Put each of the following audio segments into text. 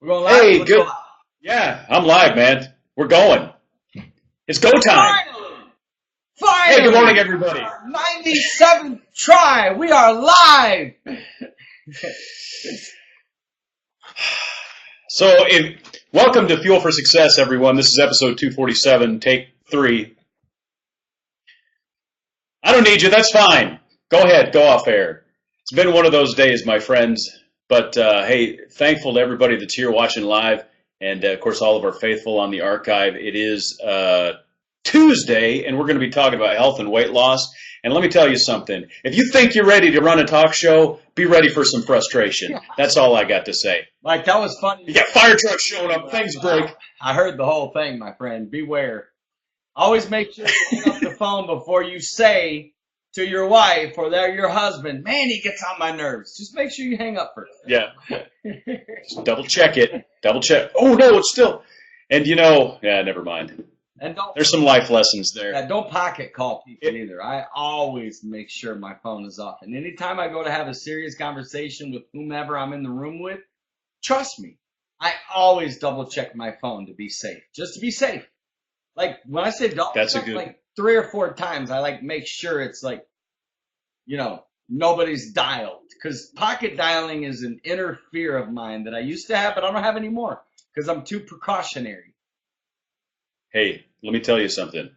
We're going live. Hey, good. Yeah, I'm live, man. We're going. It's go time. Finally. Hey, good morning, everybody. 97th try. We are live. So, welcome to Fuel for Success, everyone. This is episode 247, take 3. I don't need you. That's fine. Go ahead. Go off air. It's been one of those days, my friends. But, hey, thankful to everybody that's here watching live. And, of course, all of our faithful on the archive. It is Tuesday, and we're going to be talking about health and weight loss. And let me tell you something. If you think you're ready to run a talk show, be ready for some frustration. That's all I got to say. Mike, that was funny. You got fire trucks showing up. Things break. I heard the whole thing, my friend. Beware. Always make sure you pick up the phone before you say to your wife or your husband, man, he gets on my nerves. Just make sure you hang up first. Yeah. Just double check it. Double check. Oh, no, it's still. And, never mind. And there's some life lessons there. Yeah, don't pocket call people either. I always make sure my phone is off. And anytime I go to have a serious conversation with whomever I'm in the room with, trust me, I always double check my phone to be safe. Just to be safe. Like when I say double check, like 3 or 4 times, I make sure it's nobody's dialed. Because pocket dialing is an inner fear of mine that I used to have, but I don't have anymore because I'm too precautionary. Hey, let me tell you something.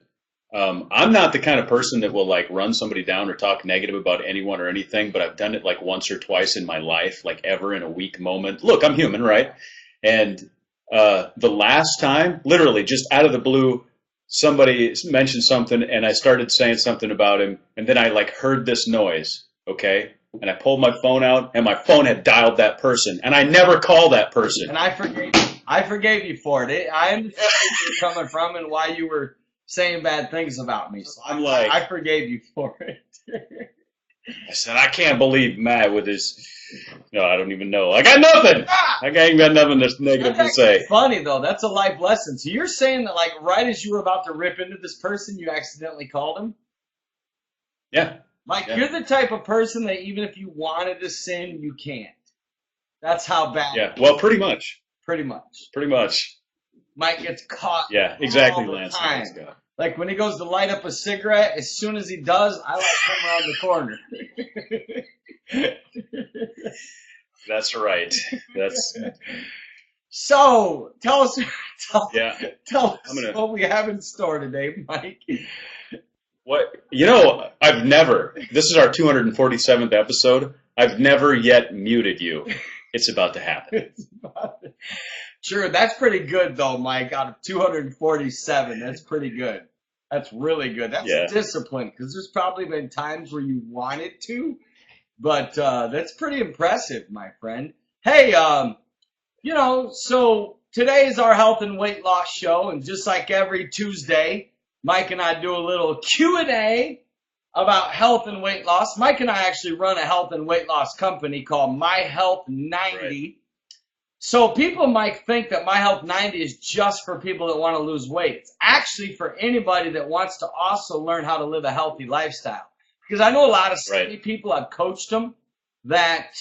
I'm not the kind of person that will run somebody down or talk negative about anyone or anything, but I've done it once or twice in my life, ever in a weak moment. Look, I'm human, right? And the last time, literally just out of the blue, somebody mentioned something and I started saying something about him, and then I heard this noise, okay? And I pulled my phone out and my phone had dialed that person, and I never call that person. And I forgave you for it. I understand where you're coming from and why you were saying bad things about me. So I forgave you for it. I said, I can't believe Matt with his, I don't even know. I got nothing. I ain't got nothing that's negative to say. Funny, though. That's a life lesson. So you're saying that, right as you were about to rip into this person, you accidentally called him? Yeah. Mike, You're the type of person that even if you wanted to sin, you can't. That's how bad. Yeah, well, pretty much. Pretty much. Mike gets caught. Yeah, exactly, all the Lance. time. Like when he goes to light up a cigarette, as soon as he does, I come around the corner. That's right. So tell us what we have in store today, Mike. What this is our 247th episode. I've never yet muted you. It's about to happen. Sure, that's pretty good though, Mike. Out of 247, that's pretty good. That's really good. That's discipline, because there's probably been times where you wanted to, but that's pretty impressive, my friend. Hey, so today is our health and weight loss show, and just like every Tuesday, Mike and I do a little Q&A about health and weight loss. Mike and I actually run a health and weight loss company called My Health 90. Right. So people might think that My Health 90 is just for people that want to lose weight. It's actually for anybody that wants to also learn how to live a healthy lifestyle. Because I know a lot of skinny people, I've coached them, that,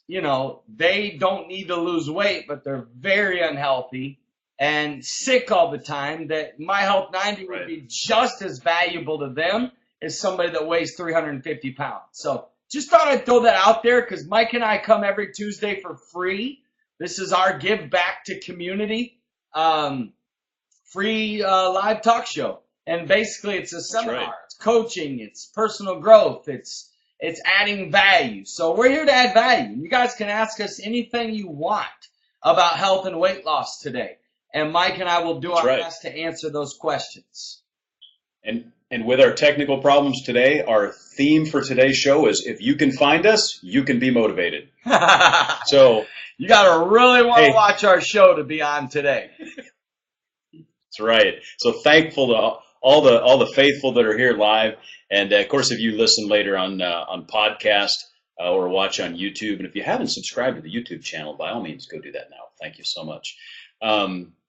they don't need to lose weight, but they're very unhealthy and sick all the time, that My Health 90 would be just as valuable to them as somebody that weighs 350 pounds. So just thought I'd throw that out there because Mike and I come every Tuesday for free. This is our give back to community, free live talk show. And basically it's a seminar, It's coaching, it's personal growth, it's adding value. So we're here to add value. You guys can ask us anything you want about health and weight loss today. And Mike and I will do our best to answer those questions. And with our technical problems today, our theme for today's show is if you can find us, you can be motivated. So you got to really want to watch our show to be on today. That's right. So thankful to all the faithful that are here live. And of course, if you listen later on podcast or watch on YouTube, and if you haven't subscribed to the YouTube channel, by all means, go do that now. Thank you so much.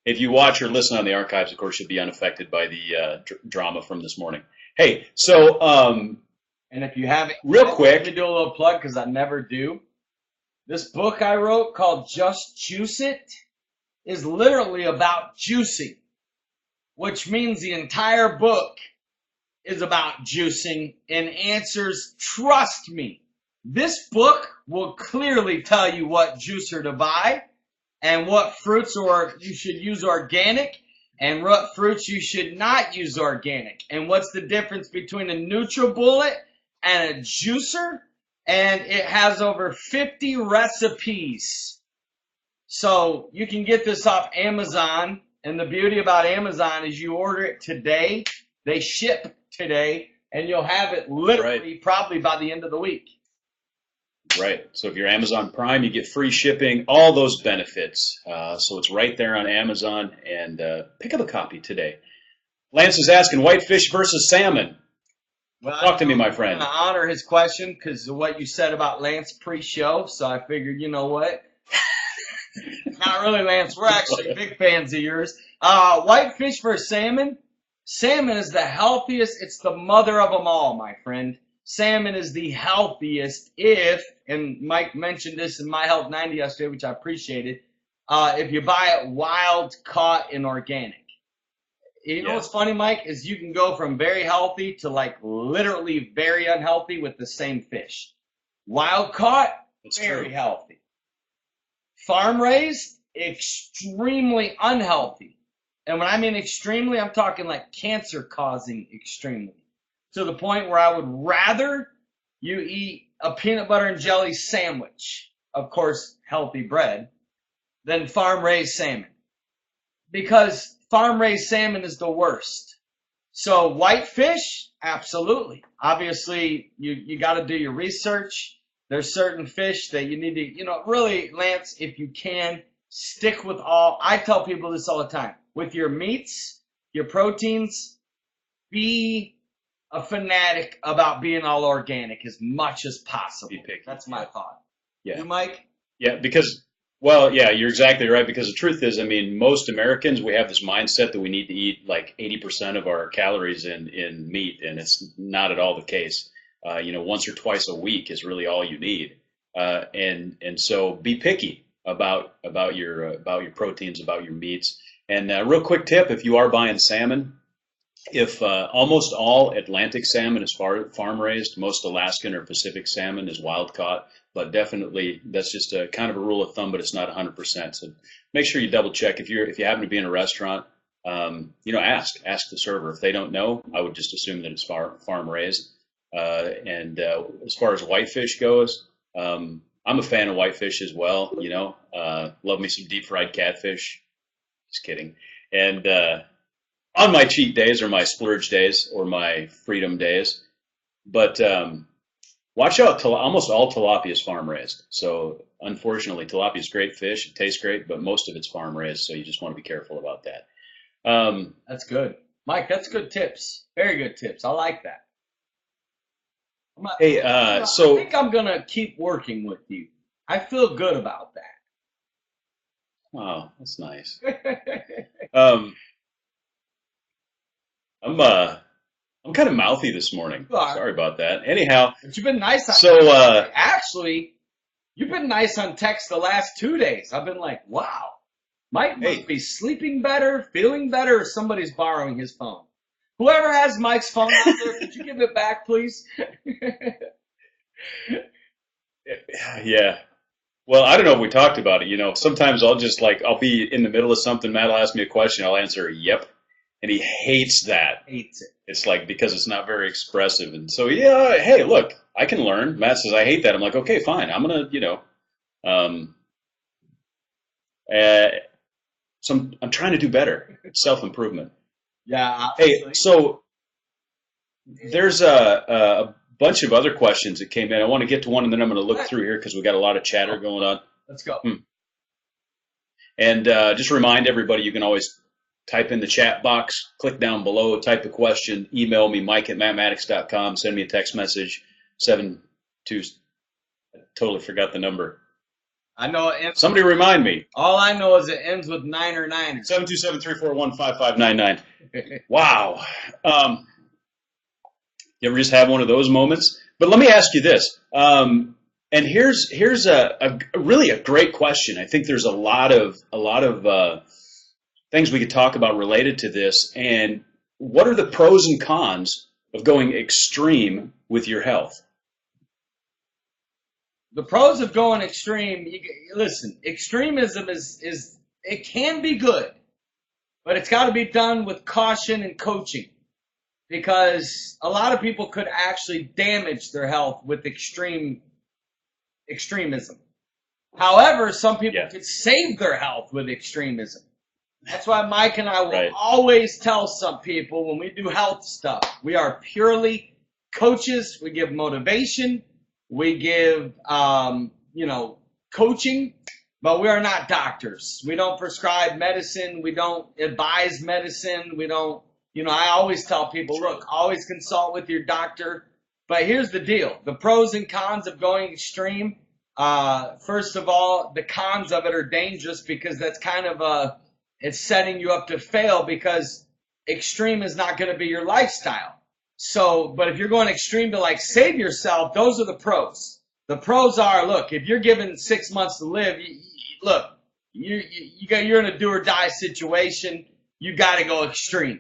If you watch or listen on the archives, of course, you'll be unaffected by the drama from this morning. Hey, so and if you haven't, real quick, let me do a little plug because I never do. This book I wrote called Just Juice It is literally about juicing, which means the entire book is about juicing and answers, trust me. This book will clearly tell you what juicer to buy and what fruits you should use organic and what fruits you should not use organic. And what's the difference between a NutriBullet and a juicer? And it has over 50 recipes. So you can get this off Amazon. And the beauty about Amazon is you order it today, they ship today, and you'll have it literally probably by the end of the week. Right. So if you're Amazon Prime, you get free shipping, all those benefits. So it's right there on Amazon, and pick up a copy today. Lance is asking whitefish versus salmon. Well, Talk to me, my friend. I'm going to honor his question because of what you said about Lance pre-show. So I figured, you know what? Not really, Lance. We're actually big fans of yours. Whitefish versus salmon. Salmon is the healthiest. It's the mother of them all, my friend. Salmon is the healthiest and Mike mentioned this in My Health 90 yesterday, which I appreciated, if you buy it wild caught and organic. You know what's funny, Mike, is you can go from very healthy to like literally very unhealthy with the same fish. Wild caught, very healthy. Farm raised, extremely unhealthy. And when I mean extremely, I'm talking like cancer causing extremely. To the point where I would rather you eat a peanut butter and jelly sandwich, of course, healthy bread, than farm-raised salmon. Because farm-raised salmon is the worst. So whitefish, absolutely. Obviously, you got to do your research. There's certain fish that you need to, really, Lance, if you can, stick with all. I tell people this all the time. With your meats, your proteins, be a fanatic about being all organic as much as possible. Be picky. That's my thought. Yeah. You, Mike? Yeah, you're exactly right. Because the truth is, most Americans, we have this mindset that we need to eat like 80% of our calories in meat, and it's not at all the case. Once or twice a week is really all you need. And so be picky about your proteins, about your meats. And real quick tip, if you are buying salmon, if almost all Atlantic salmon is farm raised, most Alaskan or Pacific salmon is wild caught, but definitely that's just a kind of a rule of thumb, but it's not 100%. So make sure you double check if you happen to be in a restaurant. Ask the server. If they don't know, I would just assume that it's farm raised. And as far as whitefish goes, I'm a fan of whitefish as well. Love me some deep fried catfish. Just kidding. And on my cheat days or my splurge days or my freedom days. But watch out, almost all tilapia is farm raised. So unfortunately, tilapia is great fish. It tastes great, but most of it's farm raised. So you just want to be careful about that. That's good. Mike, that's good tips. Very good tips. I like that. I think I'm going to keep working with you. I feel good about that. Oh, that's nice. I'm kind of mouthy this morning. Sorry about that. Anyhow, but you've been nice. Actually, you've been nice on text the last 2 days. I've been like, wow, Mike must be sleeping better, feeling better, or somebody's borrowing his phone. Whoever has Mike's phone out there, could you give it back, please? Yeah. Well, I don't know if we talked about it. Sometimes I'll be in the middle of something. Matt will ask me a question. I'll answer, yep. And he hates that. Hates it. It's because it's not very expressive. And so, hey, look, I can learn. Matt says, I hate that. I'm like, okay, fine. I'm going to, I'm trying to do better. Self-improvement. Yeah. Obviously. Hey, so there's a bunch of other questions that came in. I want to get to one, and then I'm going to look through here because we got a lot of chatter going on. Let's go. And just remind everybody, you can always type in the chat box, click down below, type a question, email me, mike@mattmaddox.com, send me a text message, 72. I totally forgot the number. I know. Somebody remind me. All I know is it ends with 9 or 9. 727-341-5599. Wow. You ever just have one of those moments? But let me ask you this. And here's a really a great question. I think there's a lot of things we could talk about related to this. And what are the pros and cons of going extreme with your health? The pros of going extreme, listen, extremism is it can be good, but it's got to be done with caution and coaching because a lot of people could actually damage their health with extremism. However, some people Yeah, could save their health with extremism. That's why Mike and I will right. always tell some people when we do health stuff, we are purely coaches. We give motivation. We give, coaching, but we are not doctors. We don't prescribe medicine. We don't advise medicine. We don't, I always tell people, True. look, always consult with your doctor. But here's the deal. The pros and cons of going extreme. First of all, the cons of it are dangerous because that's kind of it's setting you up to fail because extreme is not going to be your lifestyle. So, but if you're going extreme to like save yourself, those are the pros. The pros are, look, if you're given 6 months to live, look, you're in a do or die situation. You got to go extreme.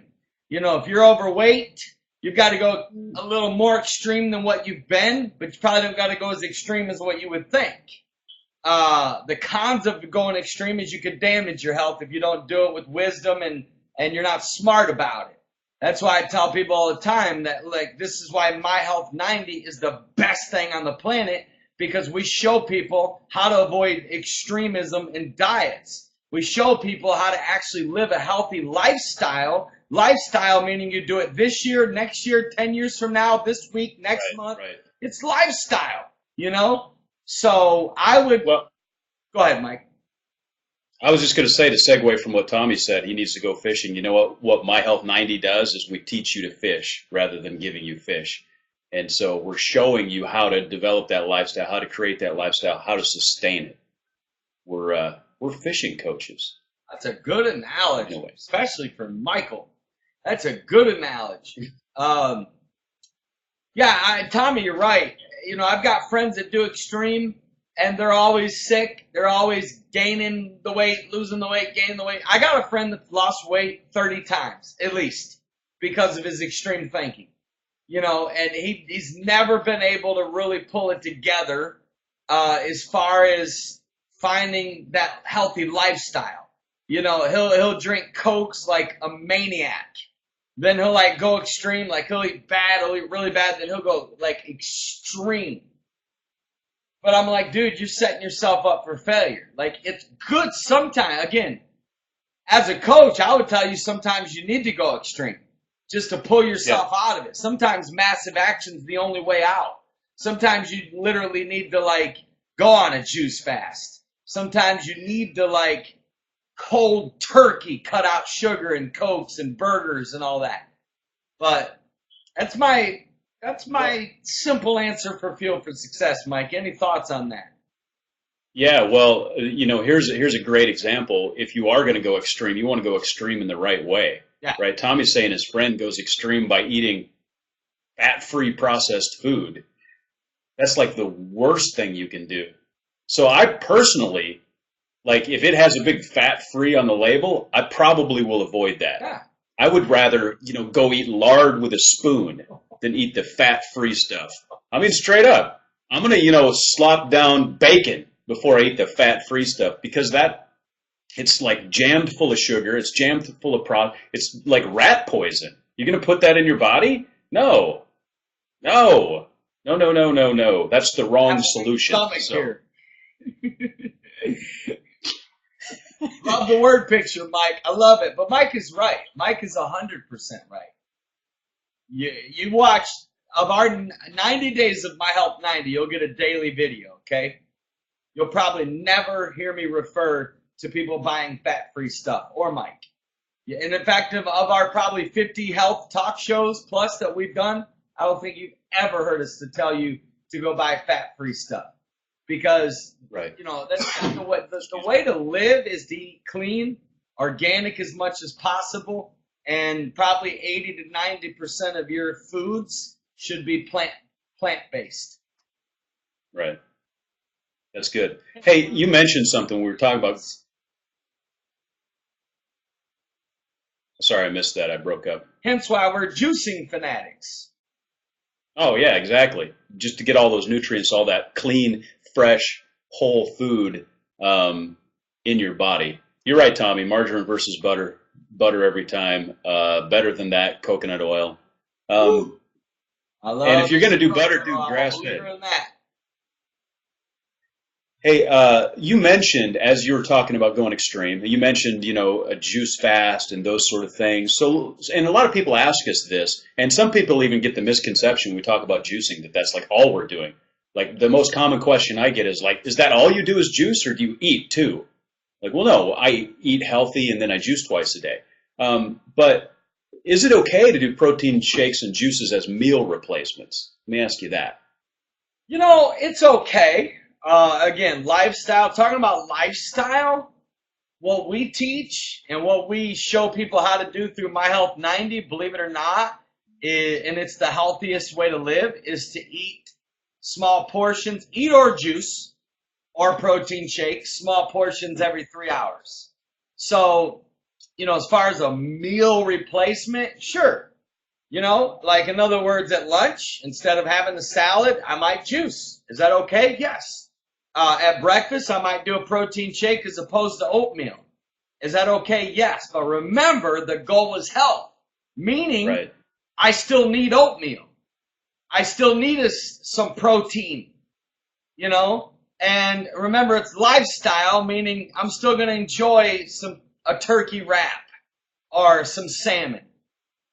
If you're overweight, you've got to go a little more extreme than what you've been, but you probably don't got to go as extreme as what you would think. The cons of going extreme is you could damage your health if you don't do it with wisdom and you're not smart about it. That's why I tell people all the time that like this is why My Health 90 is the best thing on the planet because we show people how to avoid extremism in diets. We show people how to actually live a healthy lifestyle. Lifestyle meaning you do it this year, next year, 10 years from now, this week, next Right, month. right. It's lifestyle. So I would Well, go ahead, Mike. I was just going to say to segue from what Tommy said, he needs to go fishing. You know what My Health 90 does is we teach you to fish rather than giving you fish. And so we're showing you how to develop that lifestyle, how to create that lifestyle, how to sustain it. We're fishing coaches That's a good in a analogy, way. especially for Michael. That's a good analogy. Yeah, Tommy, you're right. I've got friends that do extreme, and they're always sick. They're always gaining the weight, losing the weight, gaining the weight. I got a friend that lost weight 30 times, at least, because of his extreme thinking. And he's never been able to really pull it together as far as finding that healthy lifestyle. He'll drink Cokes like a maniac. Then he'll like go extreme, like he'll eat bad, he'll eat really bad, then he'll go like extreme. But I'm like, dude, you're setting yourself up for failure. Like it's good sometimes. Again, as a coach, I would tell you sometimes you need to go extreme just to pull Yeah, yourself out of it. Sometimes massive action is the only way out. Sometimes you literally need to like go on a juice fast. Sometimes you need to like cold turkey cut out sugar and Cokes and burgers and all that. But that's my that's well, my simple answer for Fuel for Success, Mike. Any thoughts on that? yeah. Well, here's a great example. If you are going to go extreme, you want to go extreme in the right way, Yeah. right? Tommy's saying his friend goes extreme by eating fat-free processed food. That's like the worst thing you can do. So I personally, like, if it has a big fat-free on the label, I probably will avoid that. Yeah. I would rather, go eat lard with a spoon than eat the fat-free stuff. I mean, straight up, I'm gonna, slop down bacon before I eat the fat-free stuff because it's like jammed full of sugar. It's jammed full of it's like rat poison. You're gonna put that in your body? No, no, no, no, no, no, no. That's the I wrong have a weak solution. stomach So, here. Love the word picture, Mike. I love it. But Mike is right. Mike is 100% right. You watch of our 90 days of My Health 90, you'll get a daily video, okay? You'll probably never hear me refer to people buying fat-free stuff or Mike. Yeah, and in fact, of our probably 50 health talk shows plus that we've done, I don't think you've ever heard us to tell you to go buy fat-free stuff. Because, right. that's not the way to live is to eat clean, organic as much as possible, and probably 80 to 90% of your foods should be plant-based. Right. That's good. Hey, you mentioned something we were talking about. Sorry, I missed that. I broke up. Hence why we're juicing fanatics. Oh, yeah, exactly. Just to get all those nutrients, all that clean, fresh, whole food in your body. You're right, Tommy. Margarine versus butter. Butter every time. Better than that, coconut oil. Um, Woo! I and if love you're going to do butter, coconut do oil. I'm a grass believer fed. in that. Hey, you mentioned as you were talking about going extreme, you mentioned, a juice fast and those sort of things. So, and a lot of people ask us this, and some people even get the misconception when we talk about juicing that that's like all we're doing. Like the most common question I get is like, is that all you do is juice or do you eat too? Like, well, no, I eat healthy and then I juice twice a day. But is it okay to do protein shakes and juices as meal replacements? Let me ask you that. It's okay. Again, lifestyle, talking about lifestyle, what we teach and what we show people how to do through My Health 90, believe it or not, and it's the healthiest way to live, is to eat small portions, eat or juice or protein shakes, small portions every 3 hours. So, as far as a meal replacement, sure. Like in other words, at lunch, instead of having the salad, I might juice. Is that okay? Yes. At breakfast, I might do a protein shake as opposed to oatmeal. Is that okay? Yes. But remember, the goal is health, meaning Right. I still need oatmeal. I still need some protein, you know? And remember, it's lifestyle, meaning I'm still going to enjoy a turkey wrap or some salmon.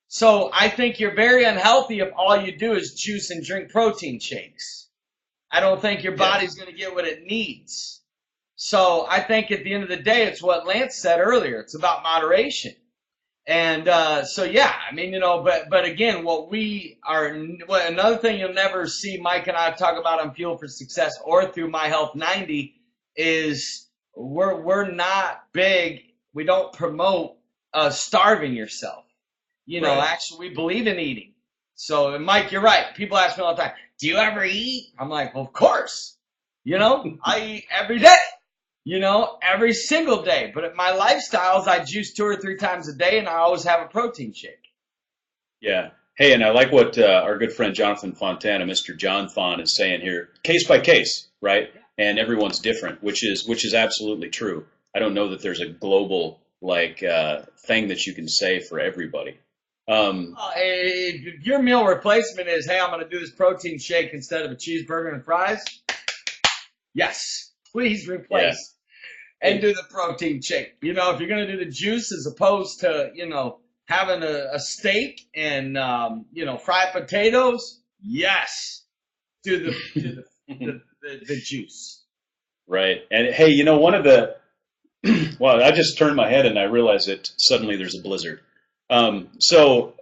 So I think you're very unhealthy if all you do is juice and drink protein shakes. I don't think your Yeah. body's going to get what it needs. So I think at the end of the day, it's what Lance said earlier. It's about moderation. And so yeah, I mean, but again, another thing you'll never see Mike and I talk about on Fuel for Success or through My Health 90 is we're not big. We don't promote starving yourself. Right. Actually, we believe in eating. So, and Mike, you're right. People ask me all the time, do you ever eat? I'm like, well, of course. I eat every day, every single day. But at my lifestyles, I juice 2 or 3 times a day, and I always have a protein shake. Yeah. Hey, and I like what our good friend Jonathan Fontana, Mr. John Fon, is saying here. Case by case, right? And everyone's different, which is absolutely true. I don't know that there's a global thing that you can say for everybody. If your meal replacement is, hey, I'm going to do this protein shake instead of a cheeseburger and fries, yes, please Yeah. replace and do the protein shake. If you're going to do the juice as opposed to, having a steak and, fried potatoes, yes, do the juice. Right. And hey, one of the well, I just turned my head and I realized that suddenly there's a blizzard. So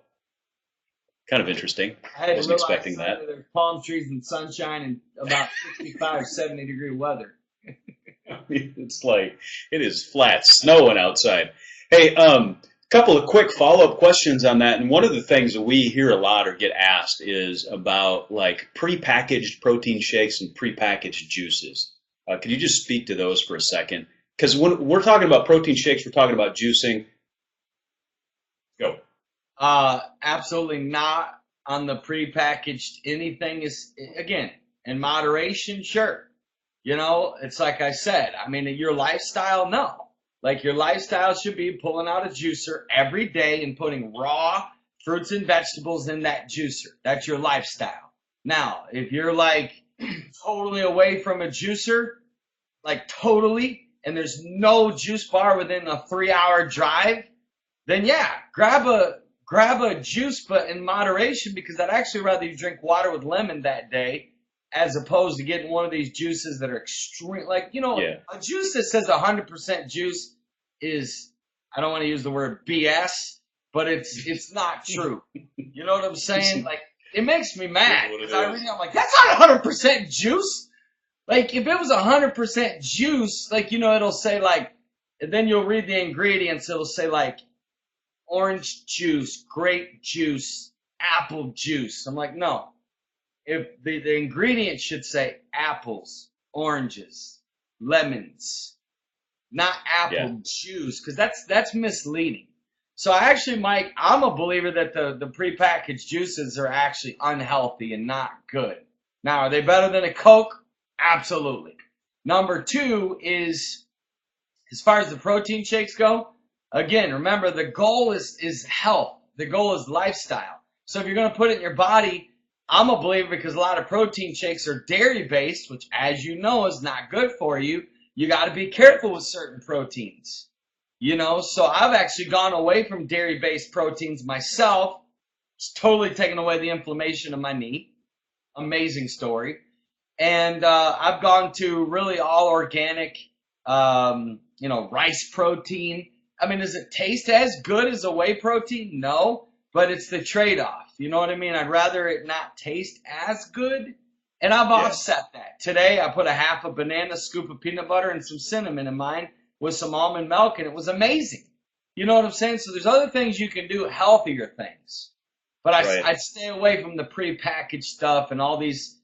kind of interesting. I had to Wasn't realize expecting that. suddenly there's palm trees and sunshine and about 65, 70-degree weather. It's like it is flat snowing outside. Hey, couple of quick follow-up questions on that. And one of the things that we hear a lot or get asked is about like prepackaged protein shakes and prepackaged juices. Could you just speak to those for a second? Because when we're talking about protein shakes, we're talking about juicing. Go. Absolutely not on the prepackaged. Anything is, again, in moderation, sure. It's like I said, I mean, your lifestyle, no. Like your lifestyle should be pulling out a juicer every day and putting raw fruits and vegetables in that juicer. That's your lifestyle. Now, if you're like totally away from a juicer, like totally, and there's no juice bar within a 3-hour drive, then yeah, grab a juice, but in moderation, because I'd actually rather you drink water with lemon that day as opposed to getting one of these juices that are extreme. Like, Yeah. a juice that says 100% juice is, I don't want to use the word BS, but it's not true. You know what I'm saying? Like, it makes me mad What it because I is. read it, I'm like, that's not 100% juice. Like, if it was 100% juice, like, it'll say like, and then you'll read the ingredients, it'll say like orange juice, grape juice, apple juice. I'm like, no. If the ingredients should say apples, oranges, lemons, not apple Yeah. juice, because that's misleading. So actually, Mike, I'm a believer that the prepackaged juices are actually unhealthy and not good. Now, are they better than a Coke? Absolutely. Number two is, as far as the protein shakes go, again, remember the goal is health. The goal is lifestyle. So if you're going to put it in your body, I'm a believer because a lot of protein shakes are dairy based, which as you know is not good for you. You got to be careful with certain proteins. So I've actually gone away from dairy based proteins myself. It's totally taken away the inflammation of my knee. Amazing story. And I've gone to really all organic, rice protein. I mean, does it taste as good as a whey protein? No, but it's the trade-off. You know what I mean? I'd rather it not taste as good, and I've offset that. Today, I put a half a banana, scoop of peanut butter, and some cinnamon in mine with some almond milk, and it was amazing. You know what I'm saying? So there's other things you can do, healthier things. But I'd stay away from the prepackaged stuff and all these,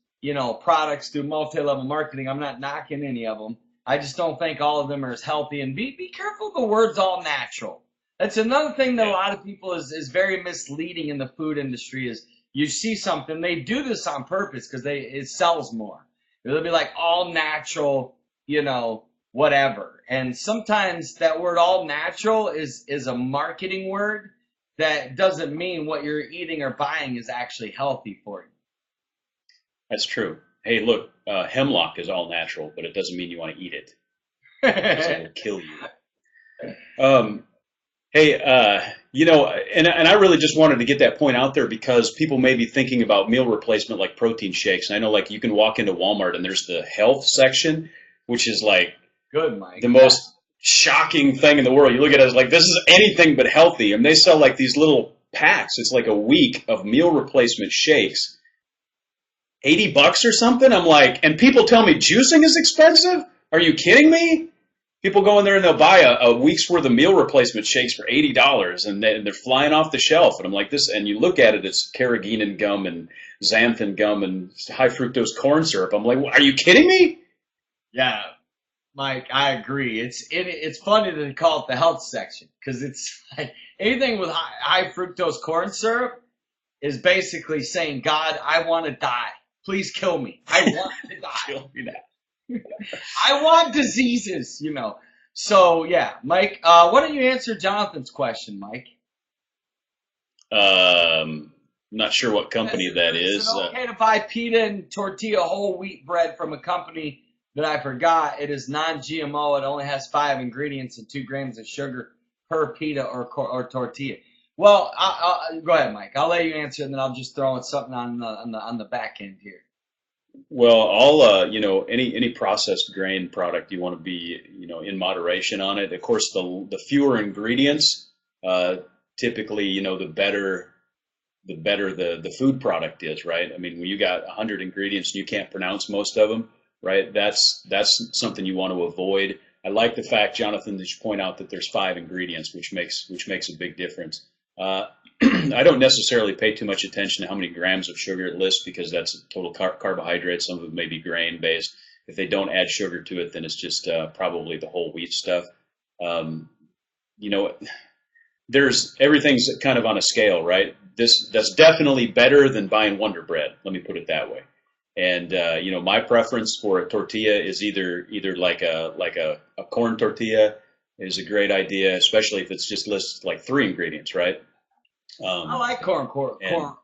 products through multi-level marketing. I'm not knocking any of them. I just don't think all of them are as healthy. And be careful of the words all natural. That's another thing that a lot of people is very misleading in the food industry is you see something, they do this on purpose because it sells more. They'll be like all natural, whatever. And sometimes that word all natural is a marketing word that doesn't mean what you're eating or buying is actually healthy for you. That's true. Hey, look, hemlock is all natural, but it doesn't mean you want to eat it. It will kill you. Hey, and I really just wanted to get that point out there because people may be thinking about meal replacement like protein shakes. And I know like you can walk into Walmart and there's the health section, which is like good, Mike. The most shocking thing in the world. You look at it as like, this is anything but healthy. And they sell like these little packs. It's like a week of meal replacement shakes. $80 or something? I'm like, and people tell me juicing is expensive? Are you kidding me? People go in there and they'll buy a week's worth of meal replacement shakes for $80 and they're flying off the shelf. And I'm like this, and you look at it, it's carrageenan gum and xanthan gum and high fructose corn syrup. I'm like, are you kidding me? Yeah, Mike, I agree. It's funny that they call it the health section because it's like anything with high fructose corn syrup is basically saying, God, I want to die. Please kill me. I want to die. Kill me now. I want diseases, So, yeah, Mike, why don't you answer Jonathan's question, Mike? Not sure what company that is. Is it okay to buy pita and tortilla whole wheat bread from a company that I forgot? It is non-GMO. It only has 5 ingredients and 2 grams of sugar per pita or tortilla. Well, go ahead, Mike. I'll let you answer, and then I'll just throw in something on the back end here. Well, all any processed grain product, you want to be in moderation on it. Of course, the fewer ingredients, typically the better the food product is, right? I mean, when you got 100 ingredients and you can't pronounce most of them, right? That's something you want to avoid. I like the fact, Jonathan, that you point out that there's 5 ingredients, which makes a big difference. I don't necessarily pay too much attention to how many grams of sugar it lists because that's total carbohydrate. Some of it may be grain based. If they don't add sugar to it, then it's just probably the whole wheat stuff. There's everything's kind of on a scale, right? That's definitely better than buying Wonder Bread. Let me put it that way. And my preference for a tortilla is either like a corn tortilla is a great idea, especially if it's just listed like 3 ingredients, right? I like corn tortillas.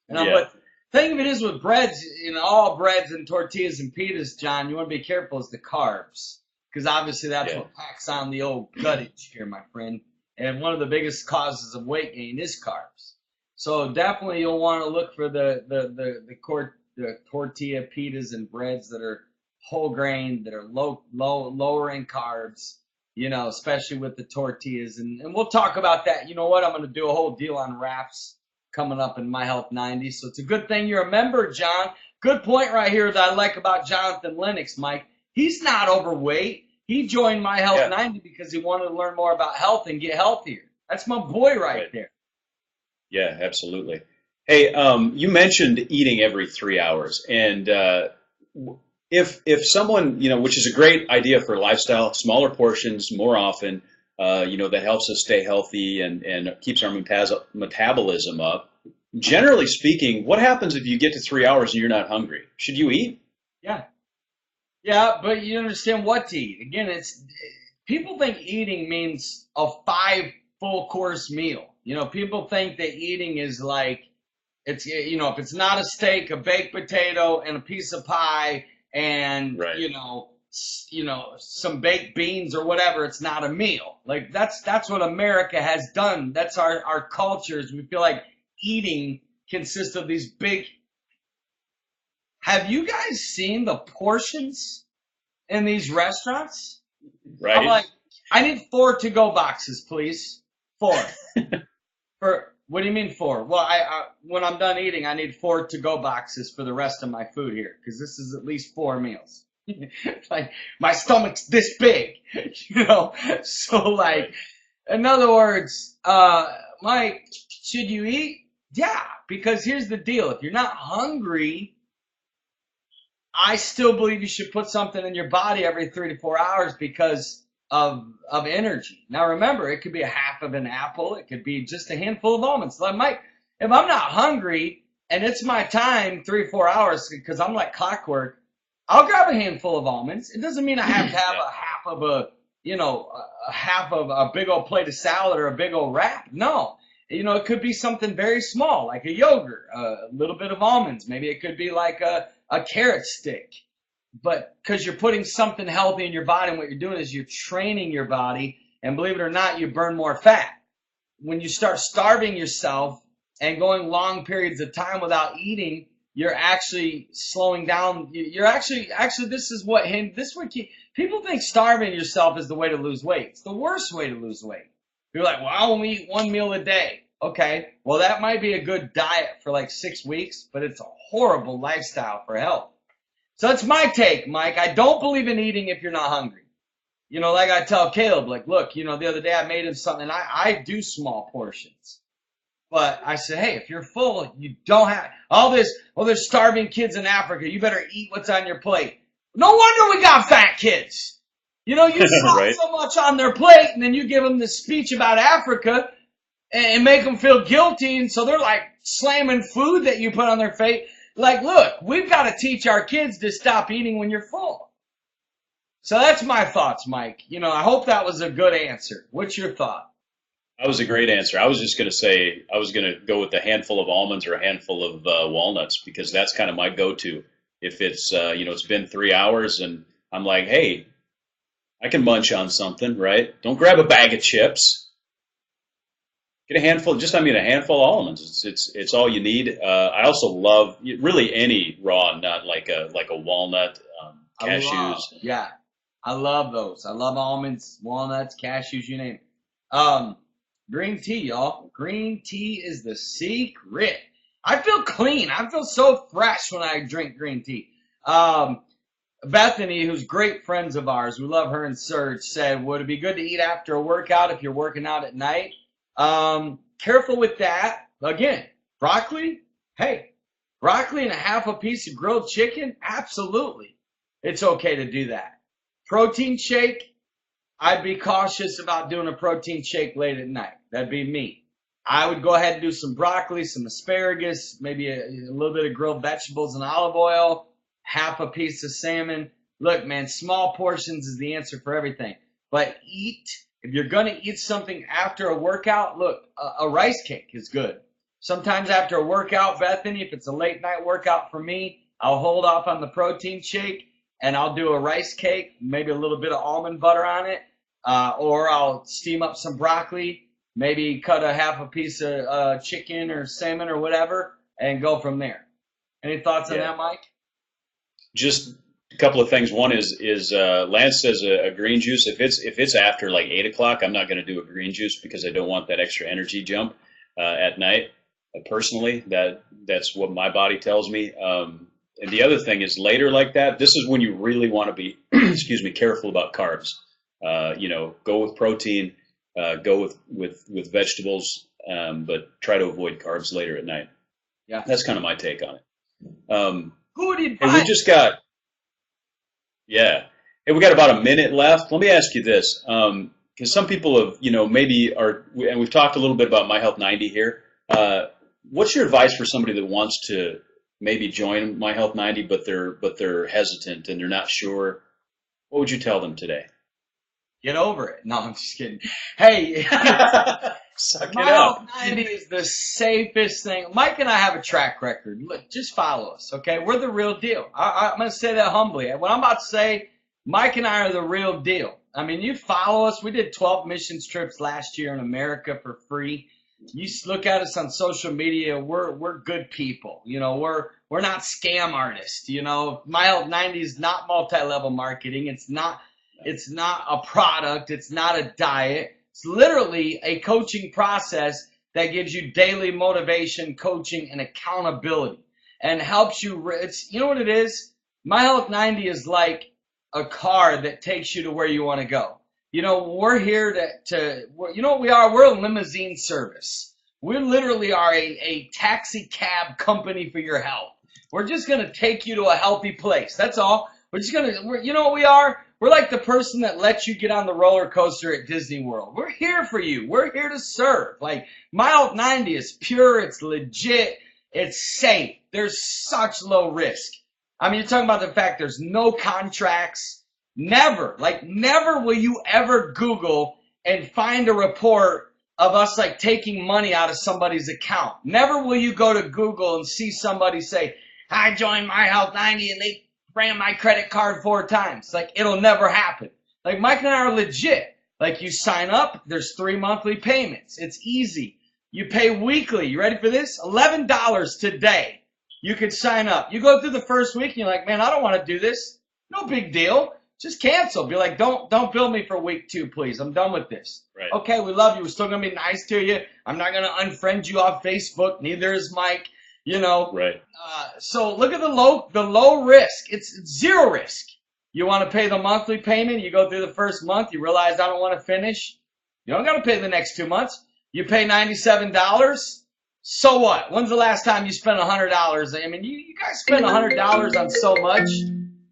But the thing of it is with breads, all breads and tortillas and pitas, John, you want to be careful is the carbs. Because obviously that's what packs on the old guttage here, my friend. And one of the biggest causes of weight gain is carbs. So definitely you'll want to look for the tortilla pitas and breads that are whole grain, that are lower in carbs, especially with the tortillas. And we'll talk about that. You know what? I'm going to do a whole deal on wraps coming up in My Health 90. So it's a good thing you're a member, John. Good point right here that I like about Jonathan Lennox, Mike. He's not overweight. He joined My Health 90 because he wanted to learn more about health and get healthier. That's my boy right there. Yeah, absolutely. Hey, you mentioned eating every 3 hours, and if someone, which is a great idea for lifestyle, smaller portions more often, that helps us stay healthy and keeps our metabolism up. Generally speaking, what happens if you get to 3 hours and you're not hungry? Should you eat? Yeah. Yeah, but you understand what to eat. Again, it's people think eating means a 5 full course meal. People think that eating is like it's if it's not a steak, a baked potato and a piece of pie and Right. some baked beans or whatever, it's not a meal. Like that's what America has done. That's our cultures. We feel like eating consists of these big. Have you guys seen the portions in these restaurants? I'm Right. like, I need 4 to-go boxes, please. 4. For what do you mean 4? Well, I when I'm done eating, I need 4 to-go boxes for the rest of my food here because this is at least 4 meals. Like my stomach's this big, So like, Right. in other words, Mike, should you eat? Yeah, because here's the deal: if you're not hungry, I still believe you should put something in your body every 3 to 4 hours because of energy. Now remember, it could be a half of an apple, it could be just a handful of almonds. Like Mike, if I'm not hungry and it's my time 3 or 4 hours because I'm like clockwork, I'll grab a handful of almonds. It doesn't mean I have to have Yeah. a half of a half of a big old plate of salad or a big old wrap. No. It could be something very small, like a yogurt, a little bit of almonds. Maybe it could be like a carrot stick. But because you're putting something healthy in your body, and what you're doing is you're training your body, and believe it or not, you burn more fat. When you start starving yourself and going long periods of time without eating, you're actually slowing down. You're actually this is what people think starving yourself is the way to lose weight. It's the worst way to lose weight. You're like, well, I only eat 1 meal a day. Okay, well that might be a good diet for like 6 weeks, but it's a horrible lifestyle for health. So that's my take, Mike. I don't believe in eating if you're not hungry. Like I tell Caleb, like, look, the other day I made him something, and I do small portions. But I said, hey, if you're full, you don't have all this. Well, there's starving kids in Africa. You better eat what's on your plate. No wonder we got fat kids. You slap Right. so much on their plate, and then you give them this speech about Africa and make them feel guilty. And so they're like slamming food that you put on their face. Like, look, we've got to teach our kids to stop eating when you're full. So that's my thoughts, Mike. I hope that was a good answer. What's your thought? That was a great answer. I was just going to say I was going to go with a handful of almonds or a handful of walnuts because that's kind of my go-to. If it's it's been 3 hours and I'm like, hey, I can munch on something, right? Don't grab a bag of chips. Get a handful, a handful of almonds. It's all you need. I also love really any raw nut, like a walnut, cashews. Yeah, I love those. I love almonds, walnuts, cashews, you name it. Green tea, y'all. Green tea is the secret. I feel clean. I feel so fresh when I drink green tea. Bethany, who's great friends of ours, we love her and Serge, said, would it be good to eat after a workout if you're working out at night? Careful with that. Again, broccoli, hey, broccoli and a half a piece of grilled chicken, absolutely. It's okay to do that. Protein shake, I'd be cautious about doing a protein shake late at night. That'd be me. I would go ahead and do some broccoli, some asparagus, maybe a little bit of grilled vegetables and olive oil, half a piece of salmon. Look, man, small portions is the answer for everything. But if you're going to eat something after a workout, look, a rice cake is good. Sometimes after a workout, Bethany, if it's a late night workout for me, I'll hold off on the protein shake and I'll do a rice cake, maybe a little bit of almond butter on it, or I'll steam up some broccoli, maybe cut a half a piece of chicken or salmon or whatever, and go from there. Any thoughts on Yeah. that, Mike? Just a couple of things. One is Lance says a green juice. If it's after like 8 o'clock, I'm not going to do a green juice because I don't want that extra energy jump at night. Personally, that's what my body tells me. And the other thing is later like that. This is when you really want to be, excuse me, careful about carbs. Go with protein, go with vegetables, but try to avoid carbs later at night. Yeah. That's kind of my take on it. Who would you Hey, buy? we just got, yeah. Hey, we got about a minute left. Let me ask you this, because some people have, maybe are, and we've talked a little bit about My Health 90 here. What's your advice for somebody that wants to maybe join My Health 90, but they're hesitant and they're not sure? What would you tell them today? Get over it. No, I'm just kidding. Hey, Suck it My up. Health 90 is the safest thing. Mike and I have a track record. Look, just follow us, okay? We're the real deal. I'm going to say that humbly. What I'm about to say, Mike and I are the real deal. I mean, you follow us. We did 12 missions trips last year in America for free. You look at us on social media. We're good people. We're not scam artists. My Health 90 is not multi-level marketing. It's not a product. It's not a diet. It's literally a coaching process that gives you daily motivation, coaching, and accountability, and helps you. You know what it is? My Health 90 is like a car that takes you to where you want to go. We're here you know what we are? We're a limousine service. We literally are a taxi cab company for your health. We're just going to take you to a healthy place. That's all. You know what we are? We're like the person that lets you get on the roller coaster at Disney World. We're here for you. We're here to serve. Like, My Health 90 is pure. It's legit. It's safe. There's such low risk. I mean, you're talking about the fact there's no contracts. Never will you ever Google and find a report of us like taking money out of somebody's account. Never will you go to Google and see somebody say, I joined My Health 90 and they ran my credit card 4 times. Like, it'll never happen. Like, Mike and I are legit. Like, you sign up, there's 3 monthly payments. It's easy. You pay weekly. You ready for this? $11 today. You could sign up. You go through the first week and you're like, man, I don't want to do this. No big deal. Just cancel. Be like, don't bill me for week 2, please. I'm done with this. Right. Okay, we love you. We're still going to be nice to you. I'm not going to unfriend you off Facebook. Neither is Mike. Right. So look at the low risk. It's zero risk. You want to pay the monthly payment. You go through the first month. You realize I don't want to finish. You don't got to pay the next 2 months. You pay $97. So what? When's the last time you spent $100? I mean, you guys spend $100 on so much.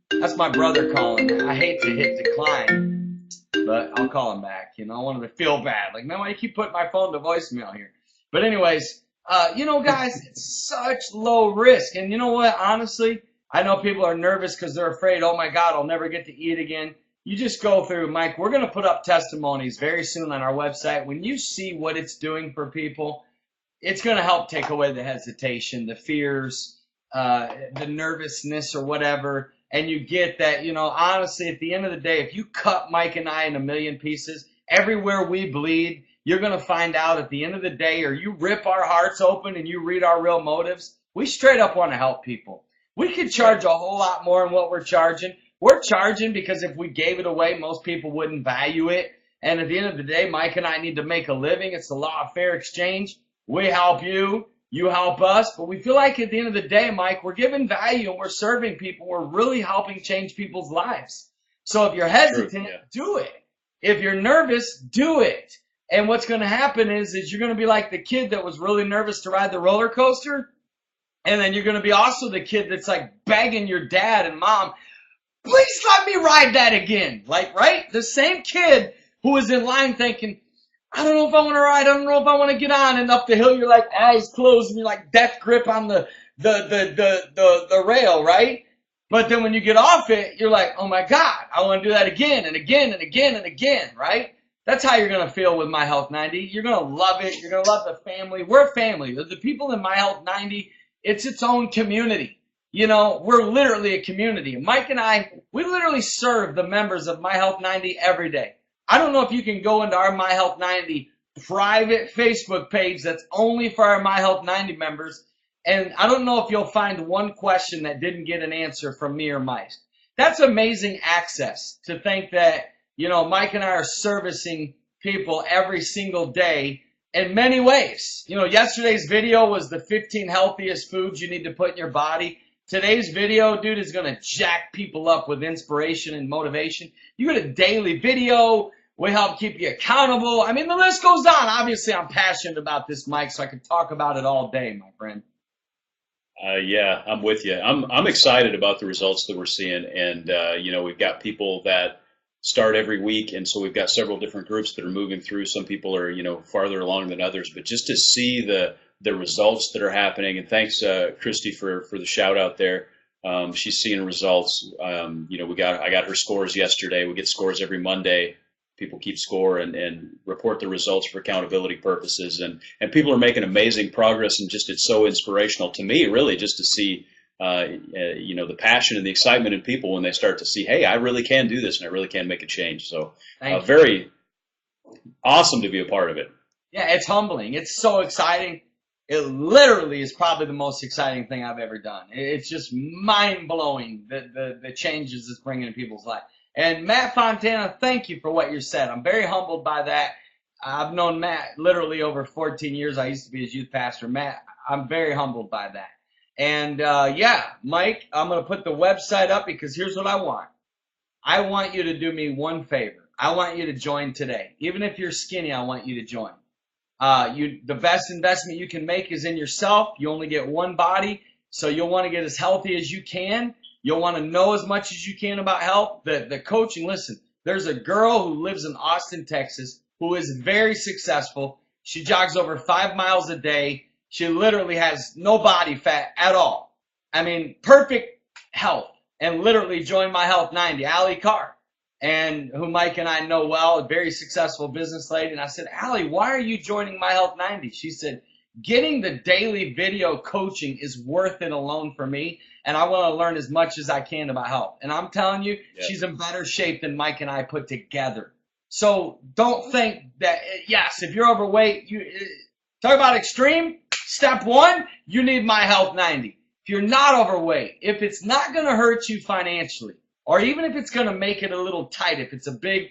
That's my brother calling. I hate to hit decline, but I'll call him back. I wanted to feel bad. Like, man, why do you keep putting my phone to voicemail here? But anyways, guys, it's such low risk. And you know what? Honestly, I know people are nervous because they're afraid, oh my God, I'll never get to eat again. You just go through, Mike, we're going to put up testimonies very soon on our website. When you see what it's doing for people, it's going to help take away the hesitation, the fears, the nervousness or whatever. And you get that, honestly, at the end of the day, if you cut Mike and I in a million pieces, everywhere we bleed, you're going to find out at the end of the day, or you rip our hearts open and you read our real motives, we straight up want to help people. We could charge a whole lot more than what we're charging. We're charging because if we gave it away, most people wouldn't value it. And at the end of the day, Mike and I need to make a living. It's the law of fair exchange. We help you. You help us, but we feel like at the end of the day, Mike, we're giving value and we're serving people. We're really helping change people's lives. So if you're hesitant, do it. If you're nervous, do it. And what's going to happen is you're going to be like the kid that was really nervous to ride the roller coaster. And then you're going to be also the kid that's like begging your dad and mom, please let me ride that again. Like, right? The same kid who was in line thinking, I don't know if I want to ride. I don't know if I want to get on. And up the hill, you're like eyes closed and you're like death grip on the rail, right? But then when you get off it, you're like, oh my God, I want to do that again and again and again and again, right? That's how you're going to feel with My Health 90. You're going to love it. You're going to love the family. We're a family. The people in My Health 90, it's its own community. We're literally a community. Mike and I, we literally serve the members of My Health 90 every day. I don't know if you can go into our My Health 90 private Facebook page that's only for our My Health 90 members, and I don't know if you'll find one question that didn't get an answer from me or Mike. That's amazing access to think that, Mike and I are servicing people every single day in many ways. Yesterday's video was the 15 healthiest foods you need to put in your body. Today's video, dude, is going to jack people up with inspiration and motivation. You get a daily video. We help keep you accountable. I mean, the list goes on. Obviously, I'm passionate about this, Mike, so I could talk about it all day, my friend. Yeah, I'm with you. I'm excited about the results that we're seeing, and we've got people that start every week, and so we've got several different groups that are moving through. Some people are farther along than others, but just to see the results that are happening, and thanks Christy for the shout out there. She's seeing results. I got her scores yesterday. We get scores every Monday. People keep score and report the results for accountability purposes, and people are making amazing progress, and just it's so inspirational to me, really, just to see the passion and the excitement in people when they start to see, hey, I really can do this and I really can make a change. So very awesome to be a part of it. Yeah, it's humbling. It's so exciting. It literally is probably the most exciting thing I've ever done. It's just mind blowing the changes it's bringing in people's life. And Matt Fontana, thank you for what you said. I'm very humbled by that. I've known Matt literally over 14 years. I used to be his youth pastor. Matt, I'm very humbled by that. And Mike, I'm going to put the website up because here's what I want. I want you to do me one favor. I want you to join today. Even if you're skinny, I want you to join. The best investment you can make is in yourself. You only get one body, so you'll want to get as healthy as you can. You'll want to know as much as you can about health. The coaching, listen, there's a girl who lives in Austin, Texas, who is very successful. She jogs over 5 miles a day. She literally has no body fat at all. I mean, perfect health. And literally joined My Health 90, Allie Carr, and who Mike and I know well, a very successful business lady. And I said, Allie, why are you joining My Health 90? She said, getting the daily video coaching is worth it alone for me, and I want to learn as much as I can about health. And I'm telling you, she's in better shape than Mike and I put together. So don't think that, yes, if you're overweight, talk about extreme. Step one, you need My Health 90. If you're not overweight, if it's not going to hurt you financially, or even if it's going to make it a little tight, if it's a big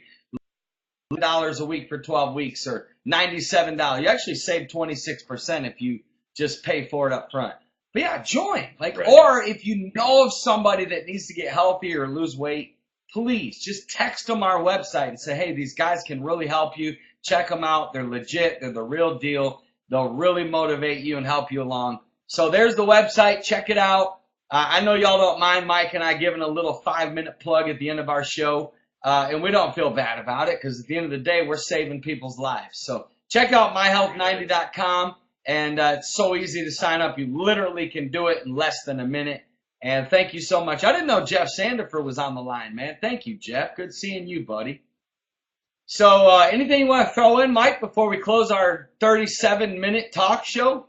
$100 a week for 12 weeks or $97, you actually save 26% if you just pay for it up front. But yeah, join. Or if you know of somebody that needs to get healthy or lose weight, please just text them our website and say, hey, these guys can really help you. Check them out. They're legit. They're the real deal. They'll really motivate you and help you along. So there's the website. Check it out. I know y'all don't mind Mike and I giving a little 5-minute plug at the end of our show. And we don't feel bad about it because at the end of the day, we're saving people's lives. So check out myhealth90.com. And it's so easy to sign up. You literally can do it in less than a minute. And thank you so much. I didn't know Jeff Sandifer was on the line, man. Thank you, Jeff. Good seeing you, buddy. So anything you want to throw in, Mike, before we close our 37-minute talk show?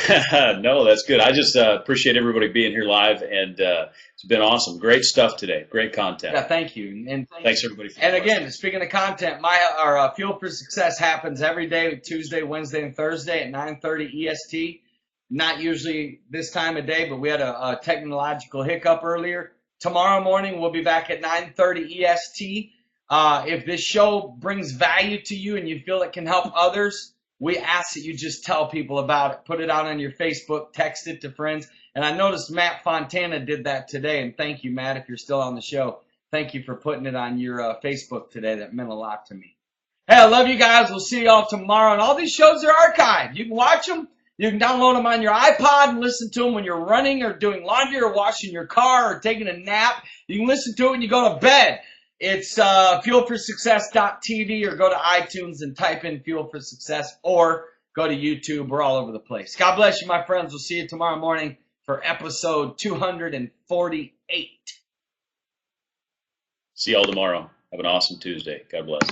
No, that's good. I just appreciate everybody being here live, and it's been awesome. Great stuff today. Great content. Yeah, thank you. And thanks everybody. And again, speaking of content, our Fuel for Success happens every day, Tuesday, Wednesday, and Thursday at 9:30 EST. Not usually this time of day, but we had a technological hiccup earlier. Tomorrow morning, we'll be back at 9:30 EST. If this show brings value to you and you feel it can help others, we ask that you just tell people about it. Put it out on your Facebook, text it to friends. And I noticed Matt Fontana did that today. And thank you, Matt, if you're still on the show. Thank you for putting it on your Facebook today. That meant a lot to me. Hey, I love you guys. We'll see y'all tomorrow. And all these shows are archived. You can watch them. You can download them on your iPod and listen to them when you're running or doing laundry or washing your car or taking a nap. You can listen to it when you go to bed. It's fuelforsuccess.tv, or go to iTunes and type in Fuel for Success, or go to YouTube. We're all over the place. God bless you, my friends. We'll see you tomorrow morning for episode 248. See y'all tomorrow. Have an awesome Tuesday. God bless.